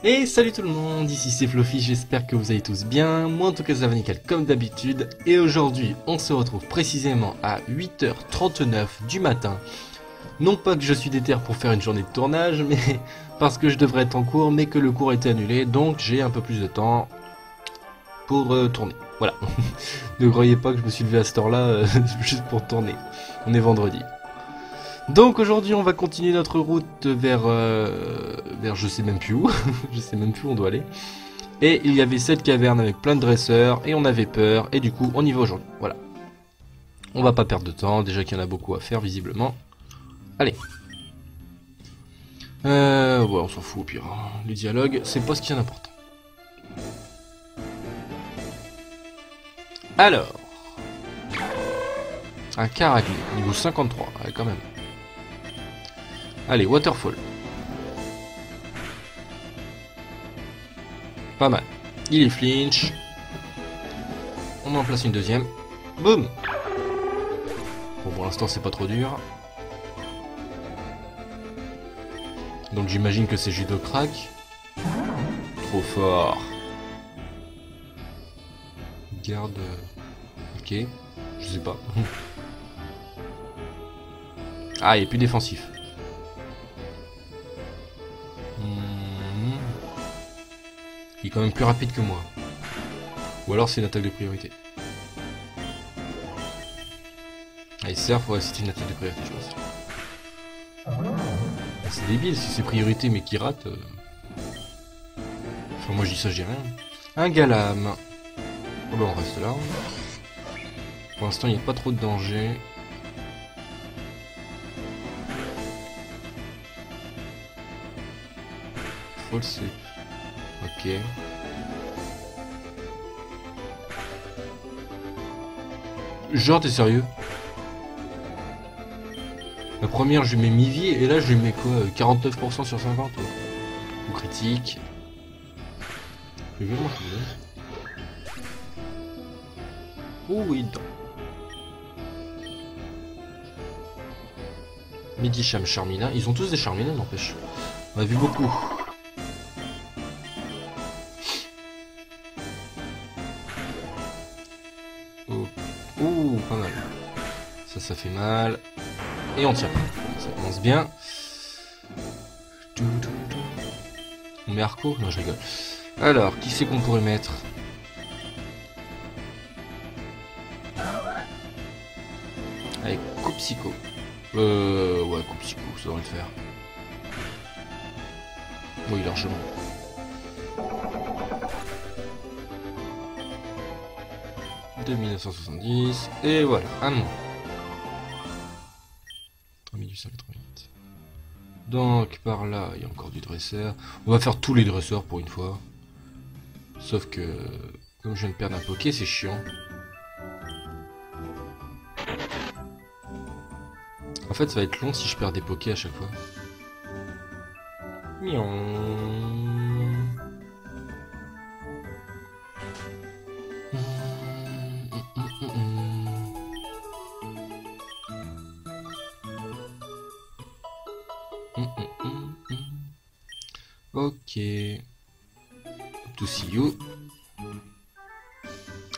Et salut tout le monde, ici c'est Fluffy, j'espère que vous allez tous bien. Moi en tout cas ça va nickel comme d'habitude. Et aujourd'hui on se retrouve précisément à 8h39 du matin. Non pas que je suis déter pour faire une journée de tournage, mais parce que je devrais être en cours, mais que le cours a été annulé, donc j'ai un peu plus de temps pour tourner. Voilà. Ne croyez pas que je me suis levé à cette heure là juste pour tourner. On est vendredi. Donc aujourd'hui on va continuer notre route vers je sais même plus où, je sais même plus où on doit aller. Et il y avait cette caverne avec plein de dresseurs et on avait peur et du coup on y va aujourd'hui. Voilà. On va pas perdre de temps, déjà qu'il y en a beaucoup à faire visiblement. Allez. Ouais on s'en fout au pire. Les dialogues c'est pas ce qui est important. Alors. Un Caraglé, niveau 53, ouais, quand même. Allez, Waterfall. Pas mal. Il est flinch. On en place une deuxième. Boum. Bon, pour l'instant, c'est pas trop dur. Donc j'imagine que c'est judo crack. Trop fort. Garde... Ok. Je sais pas. Ah, il est plus défensif. Il est quand même plus rapide que moi. Ou alors c'est une attaque de priorité. Allez, surf, ouais, c'était une attaque de priorité, je pense. C'est débile si c'est priorité mais qui rate. Enfin, moi je dis ça, je dis rien. Un Galam. Oh bah on reste là. Pour l'instant, il n'y a pas trop de danger. Fall slip. Ok. Genre, t'es sérieux? La première, je lui mets mi-vie, et là, je lui mets quoi? 49% sur 50 ou critique. Je vais voir. Oh oui, dedans. Medicham, Charmina. Ils ont tous des Charmina, n'empêche. On a vu beaucoup. Oh. Ouh, pas mal. Ça fait mal. Et on tient. Ça commence bien. On met Arco? Non, je rigole. Alors, qui c'est qu'on pourrait mettre? Avec Copsico. Ouais, Copsico, ça devrait le faire. Oui, largement. De 1970. Et voilà, un nom. 3888. Donc, par là, il y a encore du dresseur. On va faire tous les dresseurs pour une fois. Sauf que, comme je viens de perdre un poké, c'est chiant. En fait, ça va être long si je perds des pokés à chaque fois. Miaou. Ok. To see you.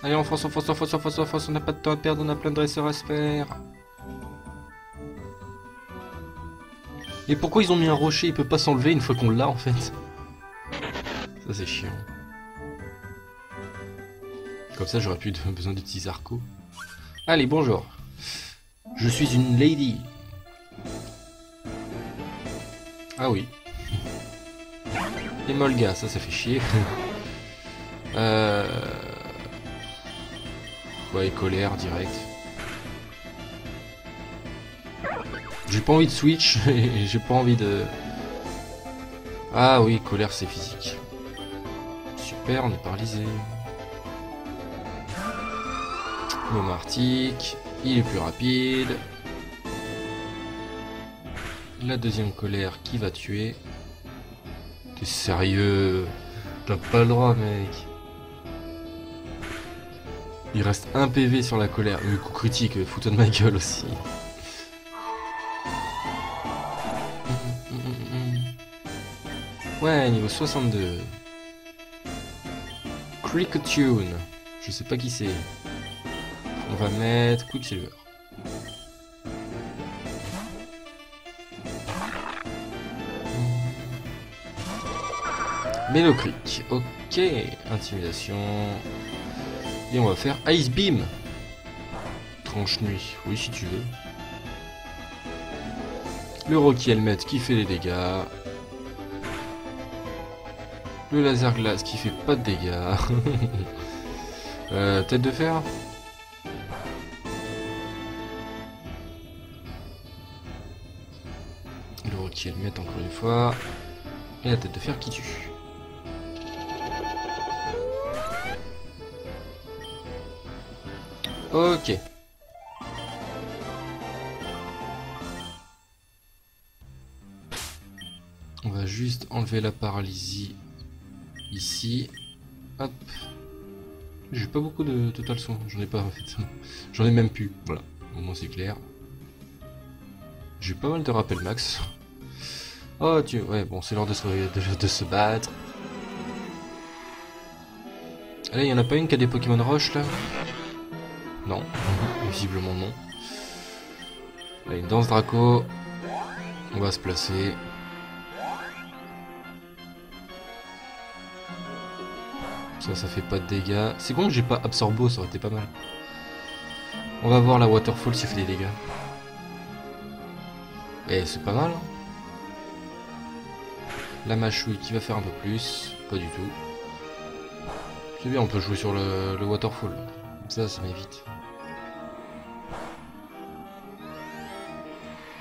Allez, on fonce, on fonce, on fonce, on fonce, on fonce. On n'a pas de temps à perdre, on a plein de dresseurs à se faire. Et pourquoi ils ont mis un rocher? Il peut pas s'enlever une fois qu'on l'a en fait. Ça c'est chiant. Comme ça j'aurais plus besoin d'utiliser Arco. Allez, bonjour. Je suis une lady. Ah oui. Et Molga, ça fait chier. Ouais, colère direct. J'ai pas envie de switch et j'ai pas envie de... Ah oui, colère c'est physique. Super, on est paralysé. Momartic, il est plus rapide. La deuxième colère qui va tuer. T'es sérieux? T'as pas le droit, mec. Il reste un PV sur la colère. Le coup critique, fous-toi de ma gueule aussi. Ouais, niveau 62. Cricketune. Je sais pas qui c'est. On va mettre Quicksilver. Mélocric. Ok. Intimidation. Et on va faire Ice Beam. Tranche nuit. Oui, si tu veux. Le Rocky Helmet qui fait les dégâts. Le laser glace qui fait pas de dégâts. Tête de fer. Le Rocky Helmet encore une fois. Et la tête de fer qui tue. Ok. On va juste enlever la paralysie ici. Hop. J'ai pas beaucoup de total soin. J'en ai pas en fait. J'en ai même plus. Voilà. Au moins c'est clair. J'ai pas mal de rappel max. Oh tu... Ouais bon c'est l'heure de se battre. Allez, y'en a pas une qui a des Pokémon roches là? Non. Visiblement non. Allez, une danse Draco. On va se placer. Ça fait pas de dégâts. C'est con que j'ai pas Absorbo, ça aurait été pas mal. On va voir la Waterfall s'il fait des dégâts. Et c'est pas mal. Hein. La Machouille qui va faire un peu plus. Pas du tout. C'est bien, on peut jouer sur le Waterfall. Ça m'évite.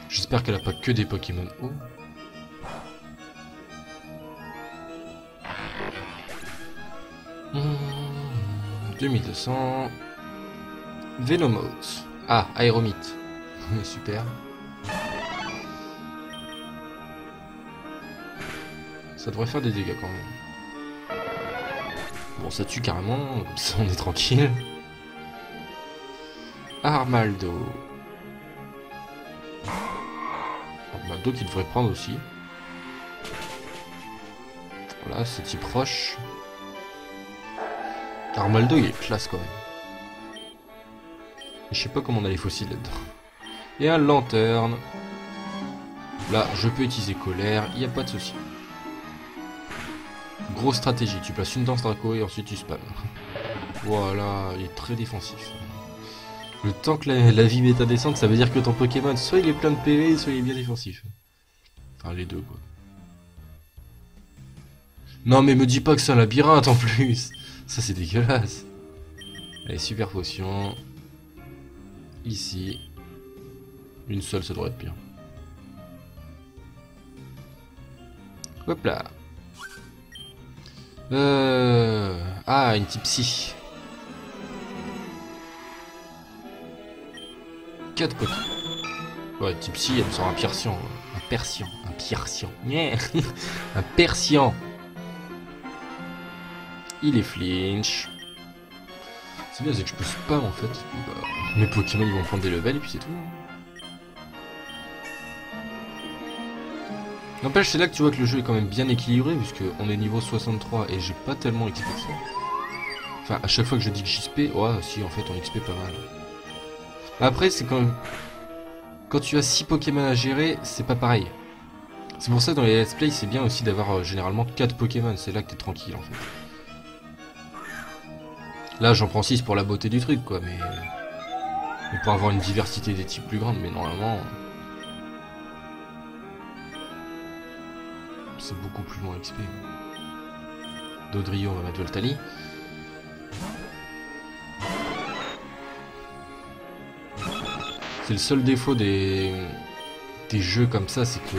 J'espère qu'elle a pas que des Pokémon eau. 2200. Venomote. Ah, Aéromite. Super. Ça devrait faire des dégâts quand même. Bon, ça tue carrément, comme ça on est tranquille. Armaldo. Armaldo qui devrait prendre aussi. Voilà, c'est type roche. Armaldo il est classe quand même. Je sais pas comment on a les fossiles là-dedans. Et un lanterne. Là, je peux utiliser colère, il n'y a pas de souci. Grosse stratégie, tu places une danse Draco et ensuite tu spams. Voilà, il est très défensif. Le temps que la vie méta descende, ça veut dire que ton Pokémon, soit il est plein de PV, soit il est bien défensif. Enfin, les deux quoi. Non mais me dis pas que c'est un labyrinthe en plus. Ça c'est dégueulasse. Allez, super potion. Ici. Une seule, ça devrait être bien. Hop là. Ah, une type psy. 4 Pokémon. Ouais, type psy, elle me sort un Persian. Un Persian. Un Persian. Yeah. Un Persian. Il est flinch. C'est bien, c'est que je peux spam en fait. Bah, mes Pokémon ils vont prendre des levels et puis c'est tout. N'empêche, c'est là que tu vois que le jeu est quand même bien équilibré, puisque on est niveau 63 et j'ai pas tellement XP que ça. Enfin, à chaque fois que je dis que j'XP, ouais, si en fait on XP pas mal. Après, c'est quand tu as 6 Pokémon à gérer, c'est pas pareil. C'est pour ça que dans les let's play, c'est bien aussi d'avoir généralement 4 Pokémon, c'est là que t'es tranquille en fait. Là, j'en prends 6 pour la beauté du truc, quoi, mais pour avoir une diversité des types plus grande, mais normalement... C'est beaucoup plus long XP. Dodrio, on va mettre Voltali. C'est le seul défaut des jeux comme ça, c'est que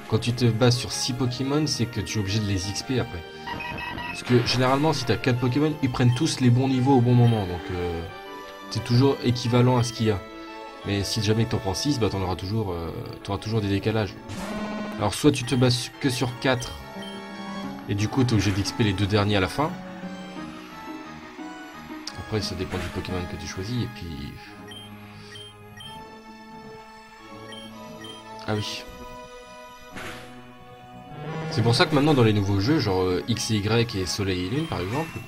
quand tu te bases sur 6 Pokémon, c'est que tu es obligé de les XP après. Parce que généralement, si tu as 4 Pokémon, ils prennent tous les bons niveaux au bon moment, donc c'est toujours équivalent à ce qu'il y a. Mais si jamais tu en prends 6, bah tu auras toujours des décalages. Alors soit tu te bases que sur 4, et du coup tu es obligé d'XP les 2 derniers à la fin. Après ça dépend du Pokémon que tu choisis, et puis... Ah oui. C'est pour ça que maintenant dans les nouveaux jeux, genre X et Y et Soleil et Lune par exemple,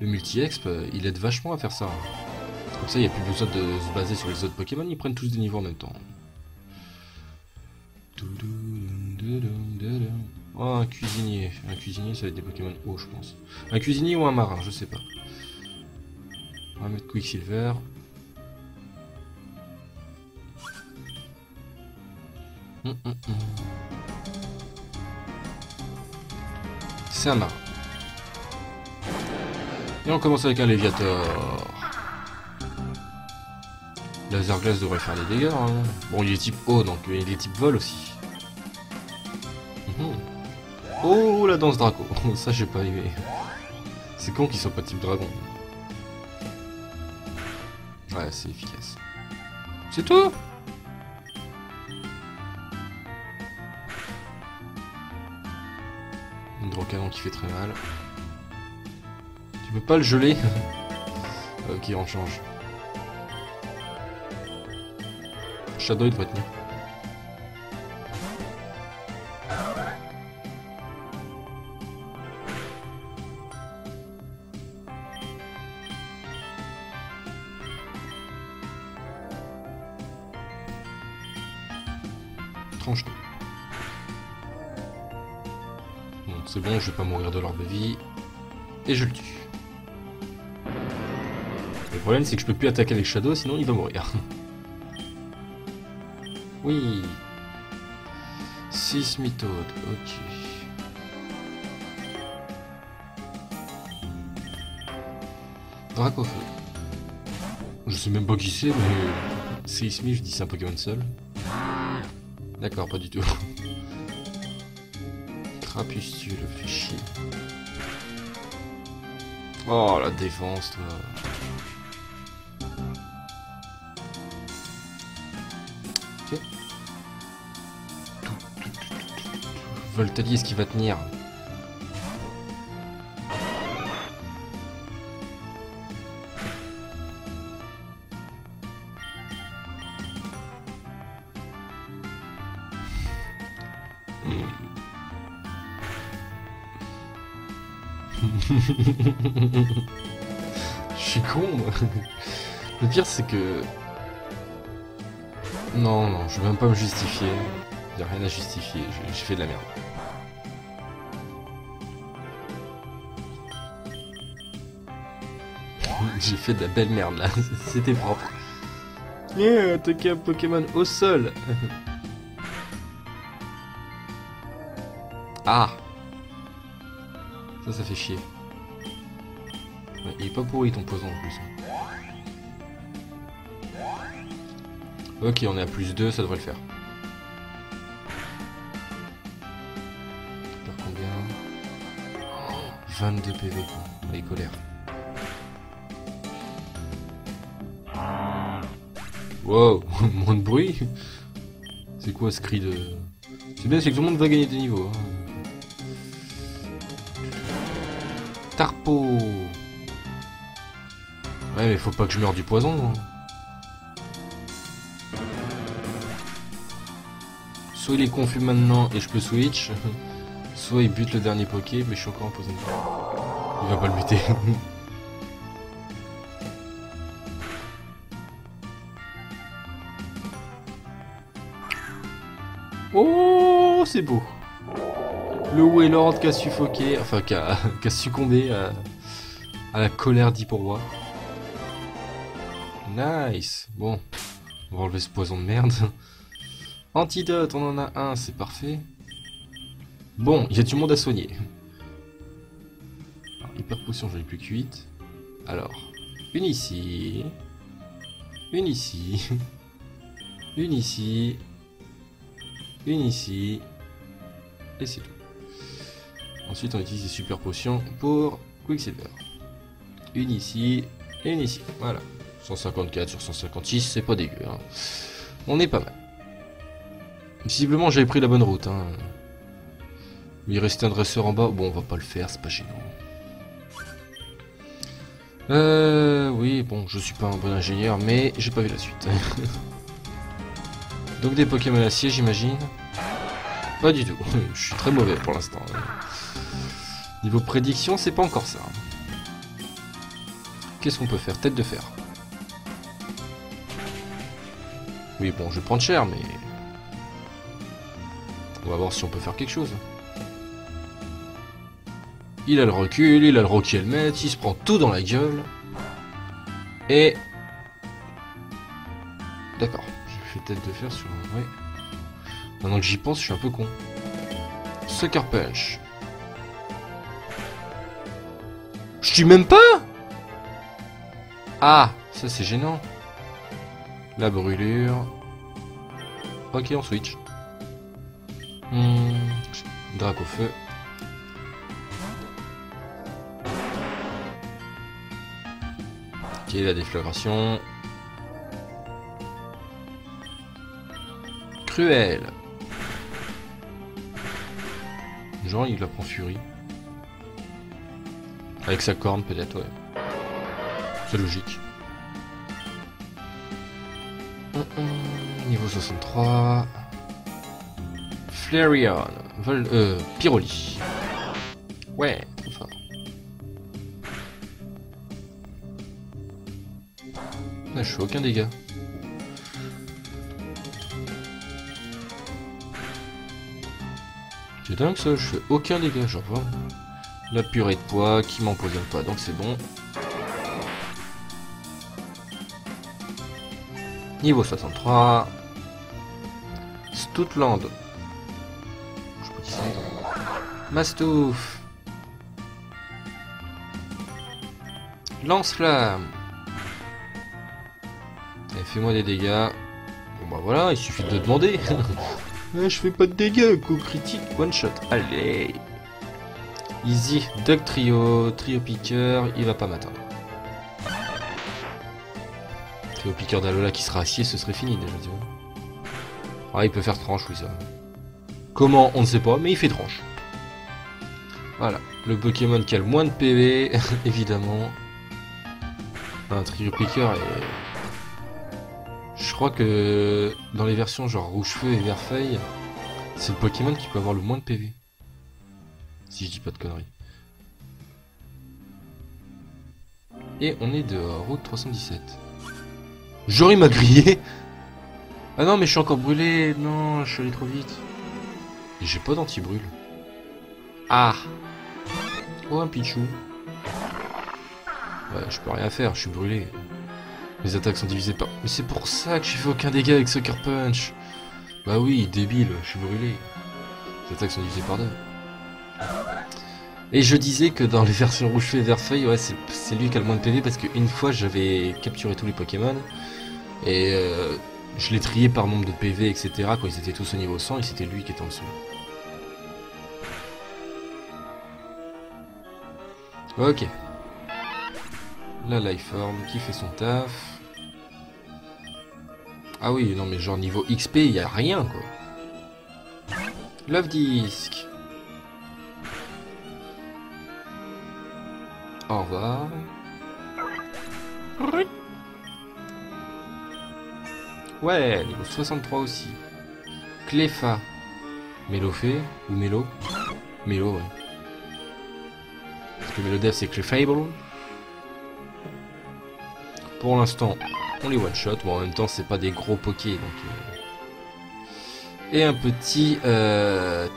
le multi-exp, il aide vachement à faire ça. Comme ça, il n'y a plus besoin de se baser sur les autres Pokémon, ils prennent tous des niveaux en même temps. Oh, un cuisinier. Un cuisinier, ça va être des Pokémon hauts, je pense. Un cuisinier ou un marin, je sais pas. On va mettre Quicksilver. C'est un marin. Et on commence avec un Léviator. Laser Glace devrait faire des dégâts. Hein. Bon, il est type eau, donc il est type vol aussi. Oh, la danse Draco. Ça, j'ai pas aimé. C'est con qu'ils soient pas type dragon. Ouais, c'est efficace. C'est tout. Un Hydrocanon qui fait très mal. Tu peux pas le geler. Ok, on change. Shadow, il devrait tenir. Tranche-nous. Bon, c'est bon, je vais pas mourir de l'orbe de vie. Et je le tue. Le problème, c'est que je peux plus attaquer avec Shadow, sinon il va mourir. Oui. 6 méthodes, ok. Dracofeu. Je sais même pas qui c'est, mais... Seismi, je dis c'est un Pokémon seul. D'accord, pas du tout. Crapustule, fais chier. Oh, la défense, toi. Ok. Voltalier, est-ce qu'il va tenir? Je suis con, moi. Le pire, c'est que... Non, non, je vais même pas me justifier. Il n'y a rien à justifier, j'ai fait de la merde. J'ai fait de la belle merde, là. C'était propre. Yeah, attaquer un Pokémon au sol. Ah. Ça fait chier. Ouais, il est pas pourri ton poison en plus. Ok, on est à plus 2, ça devrait le faire. Par combien? 22 PV quoi. Il est colère. Wow, moins de bruit. C'est quoi ce cri de... C'est bien, c'est que tout le monde va gagner des niveaux. Hein. Tarpo. Ouais, mais faut pas que je meure du poison. Hein. Soit il est confus maintenant et je peux switch, soit il bute le dernier Poké, mais je suis encore empoisonné. Il va pas le buter. Oh, c'est beau. Le Wailord qui a suffoqué, enfin qui a succombé à la colère d'Hyporoi. Nice. Bon, on va enlever ce poison de merde. Antidote, on en a un, c'est parfait. Bon, il y a du monde à soigner. Alors, hyper potion, j'en ai plus que 8. Alors, une ici. Une ici. Une ici. Une ici. Et c'est tout. Ensuite, on utilise les super potions pour Quicksilver. Une ici. Et une ici. Voilà. 154 sur 156, c'est pas dégueu. Hein. On est pas mal. Visiblement, j'avais pris la bonne route. Hein. Il restait un dresseur en bas. Bon, on va pas le faire, c'est pas chez nous. Oui, bon, je suis pas un bon ingénieur, mais j'ai pas vu la suite. Donc des Pokémon acier, j'imagine. Pas du tout. Je suis très mauvais pour l'instant. Niveau prédiction, c'est pas encore ça. Qu'est-ce qu'on peut faire? Tête de fer. Oui, bon, je vais prendre cher, mais... On va voir si on peut faire quelque chose. Il a le recul, il a le rocky helmet, il se prend tout dans la gueule. Et... D'accord, j'ai fait tête de fer sur... Ouais. Maintenant que j'y pense, je suis un peu con. Sucker Punch. Je tue même pas. Ah, ça c'est gênant. La brûlure. Ok, on switch. Drac au feu. Ok, la déflagration. Cruel. Genre il la prend furie. Avec sa corne peut-être, ouais. C'est logique. Niveau 63. Flareon. Pyroli. Ouais, trop fort. Là, je fais aucun dégât. C'est dingue ça, je fais aucun dégât, genre vraiment. La purée de poids qui m'empoisonne pas, donc c'est bon. Niveau 63. Stoutland. Je sais pas qui c'est. Mastouf. Lance-flamme. Fais-moi des dégâts. Bon bah voilà, il suffit de demander. Je fais pas de dégâts, coup critique, one shot. Allez. Easy, Duck Trio, Trio Piqueur, il va pas m'atteindre. Trio Piqueur d'Alola qui sera acier, ce serait fini déjà, tu vois. Ah, il peut faire tranche, oui, ça. Comment, on ne sait pas, mais il fait tranche. Voilà, le Pokémon qui a le moins de PV, évidemment. Un Trio Piqueur est... Je crois que dans les versions genre Rouge-Feu et Vert-Feuille, c'est le Pokémon qui peut avoir le moins de PV. Si je dis pas de conneries. Et on est de route 317. Genre il m'a grillé. Ah non mais je suis encore brûlé. Non, je suis allé trop vite. Et j'ai pas d'anti-brûle. Ah. Oh un Pichou. Ouais, je peux rien faire, je suis brûlé. Mes attaques sont divisées par... Mais c'est pour ça que je fais aucun dégât avec Sucker Punch. Bah oui, débile, je suis brûlé. Les attaques sont divisées par 2. Et je disais que dans les versions Rouge-Feu et Vert-Feuille, ouais, c'est lui qui a le moins de PV parce qu'une fois j'avais capturé tous les Pokémon et je les triais par nombre de PV, etc. Quand ils étaient tous au niveau 100 et c'était lui qui était en dessous. Ok. La Lifeform qui fait son taf. Ah oui, non mais genre niveau XP, il n'y a rien quoi. Love Disc. Au revoir. Ouais, niveau 63 aussi. Cleffa. Mélofée ou Mélo? Mélo, ouais. Parce que Mélodef c'est Clefable. Pour l'instant, on les one-shot. Bon, en même temps, c'est pas des gros pokés. Donc, Et un petit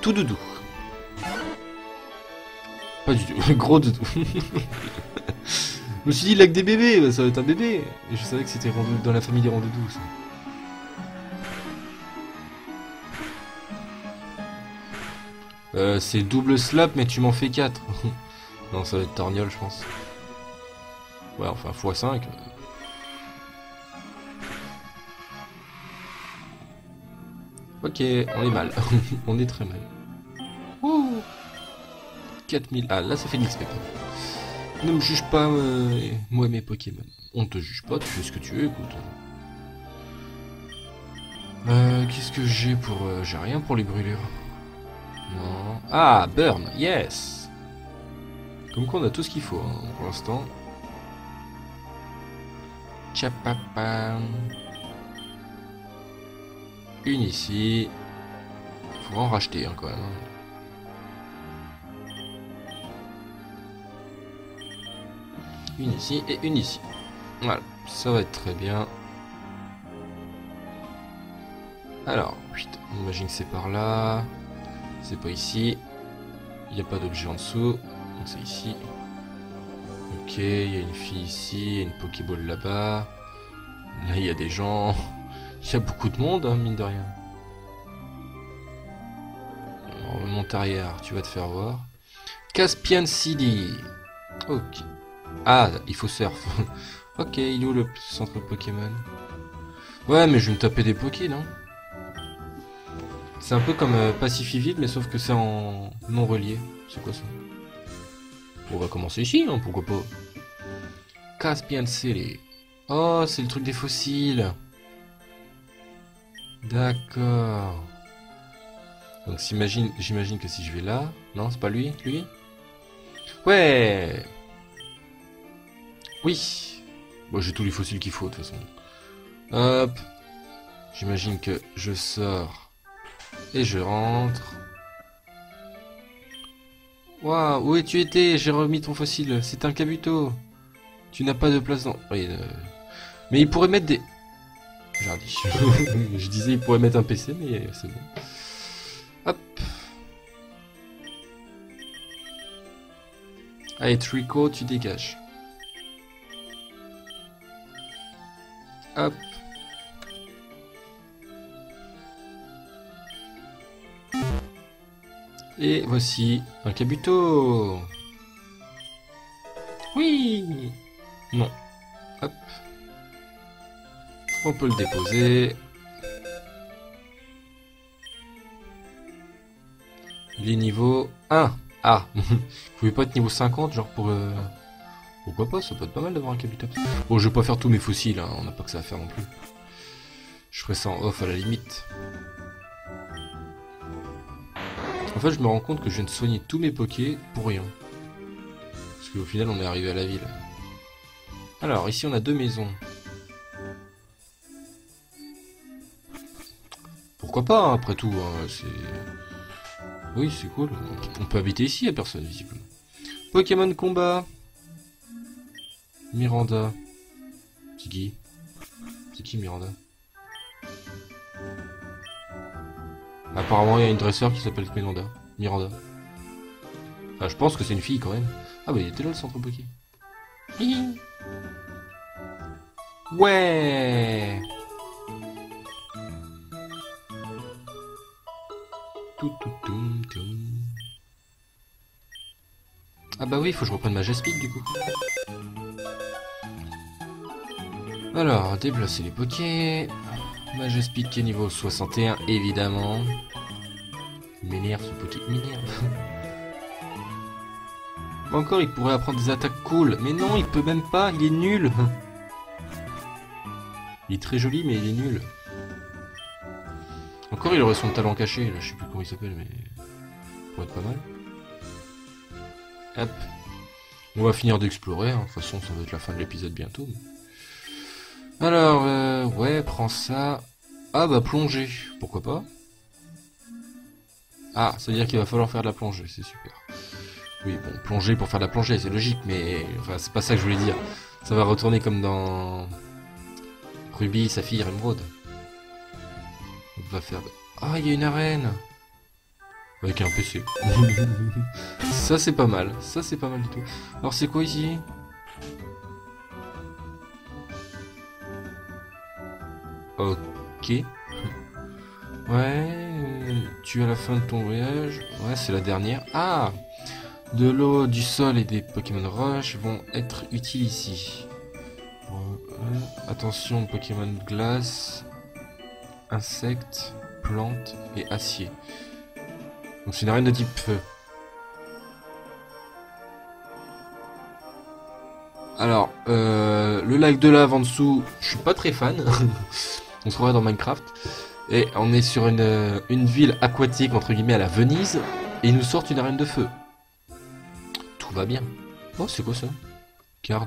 tout doudou. Pas du tout. Gros doudou. Je me suis dit, il a que des bébés. Ça va être un bébé. Et je savais que c'était dans la famille des rondoudous. C'est double slap, mais tu m'en fais 4. Non, ça va être torgnole, je pense. Ouais, enfin, x5. Ok, on est mal. On est très mal. Ouh. 4000. Ah, là, ça fait de l'XP. Ne me juge pas, moi et mes Pokémon. On te juge pas, tu fais ce que tu veux, écoute. Qu'est-ce que j'ai pour... j'ai rien pour les brûlures. Non. Ah, burn, yes. Comme quoi, on a tout ce qu'il faut, hein, pour l'instant. Tchapapa. Une ici. pourra en racheter hein, quand même. Une ici et une ici. Voilà, ça va être très bien. Alors, on imagine que c'est par là. C'est pas ici. Il n'y a pas d'objet en dessous. Donc c'est ici. Ok, il y a une fille ici, il y a une Pokéball là-bas. Là, il y a des gens. Il y a beaucoup de monde, hein, mine de rien. On remonte arrière, tu vas te faire voir. Caspian City. Ok. Ah, il faut surf. Ok, il est où le centre Pokémon? Ouais, mais je vais me taper des Poké, non? C'est un peu comme Pacifiville, mais sauf que c'est en non relié. C'est quoi ça? On va commencer ici, hein, pourquoi pas. Caspian City. Oh, c'est le truc des fossiles. D'accord. Donc j'imagine que si je vais là... Non, c'est pas lui, lui? Ouais. Oui. Bon, j'ai tous les fossiles qu'il faut, de toute façon. Hop. J'imagine que je sors. Et je rentre. Waouh, où es-tu été? J'ai remis ton fossile. C'est un Kabuto. Tu n'as pas de place dans... Oui, mais il pourrait mettre des... J'ai dit. Je disais il pourrait mettre un PC, mais c'est bon. Hop. Allez, Trico, tu dégages. Hop. Et voici un Kabuto. Oui. Non. Hop. On peut le déposer. Il est niveau 1. Ah. Vous pouvez pas être niveau 50, genre pour... Pourquoi pas, ça peut être pas mal d'avoir un Kabuto. Bon, je vais pas faire tous mes fossiles, hein. On n'a pas que ça à faire non plus. Je ferai ça en off à la limite. En fait, je me rends compte que je viens de soigner tous mes Pokés pour rien. Parce qu'au final, on est arrivé à la ville. Alors, ici, on a deux maisons. Pourquoi pas, hein, après tout, hein, c'est... Oui, c'est cool. On peut habiter ici, il n'y a personne, visiblement. Pokémon combat. Miranda. C'est qui? C'est qui, Miranda? Apparemment, il y a une dresseur qui s'appelle Miranda. Enfin, je pense que c'est une fille, quand même. Ah bah, il était là, le centre Poké. Hihi. Ouais. Ah bah oui, il faut que je reprenne ma Jaspic du coup. Alors, déplacer les Pokés. Ma Jaspic qui est niveau 61, évidemment. Il m'énerve ce Poké, il m'énerve. Encore, il pourrait apprendre des attaques cool. Mais non, il peut même pas, il est nul. Il est très joli, mais il est nul. Encore, il aurait son talent caché, là, je sais plus comment il s'appelle, mais... Ça pourrait être pas mal. Hop. On va finir d'explorer, hein. De toute façon, ça va être la fin de l'épisode bientôt. Mais... Alors, ouais, prends ça. Ah, bah, plongée. Pourquoi pas? Ah, ça veut dire qu'il va falloir faire de la plongée, c'est super. Oui, bon, plonger pour faire de la plongée, c'est logique, mais... Enfin, c'est pas ça que je voulais dire. Ça va retourner comme dans... Ruby, Saphir, Émeraude. On va faire... Ah, il y a une arène. Avec un PC. Ça, c'est pas mal. Ça, c'est pas mal du tout. Alors, c'est quoi ici? Ok. Ouais. Tu es à la fin de ton voyage. Ouais, c'est la dernière. Ah! De l'eau, du sol et des Pokémon Rush vont être utiles ici. Attention, Pokémon glace, insectes, plantes et acier. Donc c'est une arène de type feu. Alors, le lac de lave en dessous, je suis pas très fan. On se croirait dans Minecraft. Et on est sur une ville aquatique, entre guillemets, à la Venise. Et ils nous sortent une arène de feu. Tout va bien. Oh, c'est quoi ça? Card.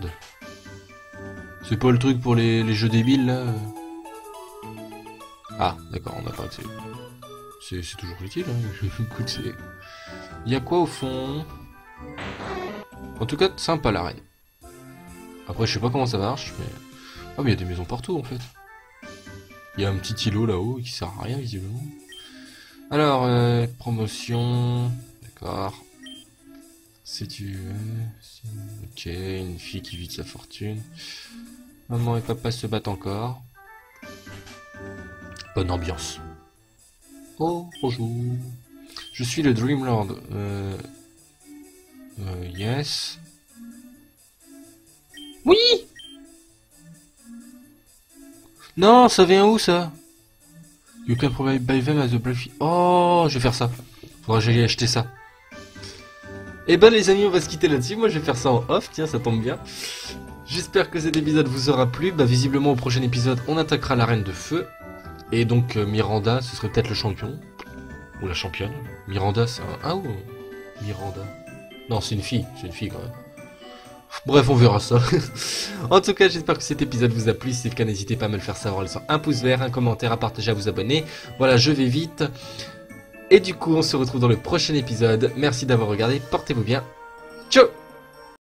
C'est pas le truc pour les jeux débiles, là? Ah, d'accord, on n'a pas accès. C'est toujours utile, hein. Écoute, c'est... Il y a quoi au fond? En tout cas, sympa l'arène. Après, je sais pas comment ça marche, mais... Ah, mais il y a des maisons partout, en fait. Il y a un petit îlot là-haut qui sert à rien, visiblement. Alors, promotion... D'accord. Si tu veux... Ok, une fille qui vide sa fortune. Maman et papa se battent encore. Bonne ambiance. Oh, bonjour. Je suis le Dreamlord. Yes. Oui. Non, ça vient où ça? You can provide buy them as a bluffy. Oh, je vais faire ça. Faudra que j'aille acheter ça. Et ben les amis, on va se quitter là-dessus. Moi, je vais faire ça en off. Tiens, ça tombe bien. J'espère que cet épisode vous aura plu. Bah, visiblement, au prochain épisode, on attaquera l'arène de feu. Et donc, Miranda, ce serait peut-être le champion. Ou la championne. Miranda, c'est un... Ah, ou... Miranda. Non, c'est une fille quand même. Bref, on verra ça. En tout cas, j'espère que cet épisode vous a plu. Si c'est le cas, n'hésitez pas à me le faire savoir en laissant un pouce vert, un commentaire, à partager, à vous abonner. Voilà, je vais vite. Et du coup, on se retrouve dans le prochain épisode. Merci d'avoir regardé. Portez-vous bien. Ciao!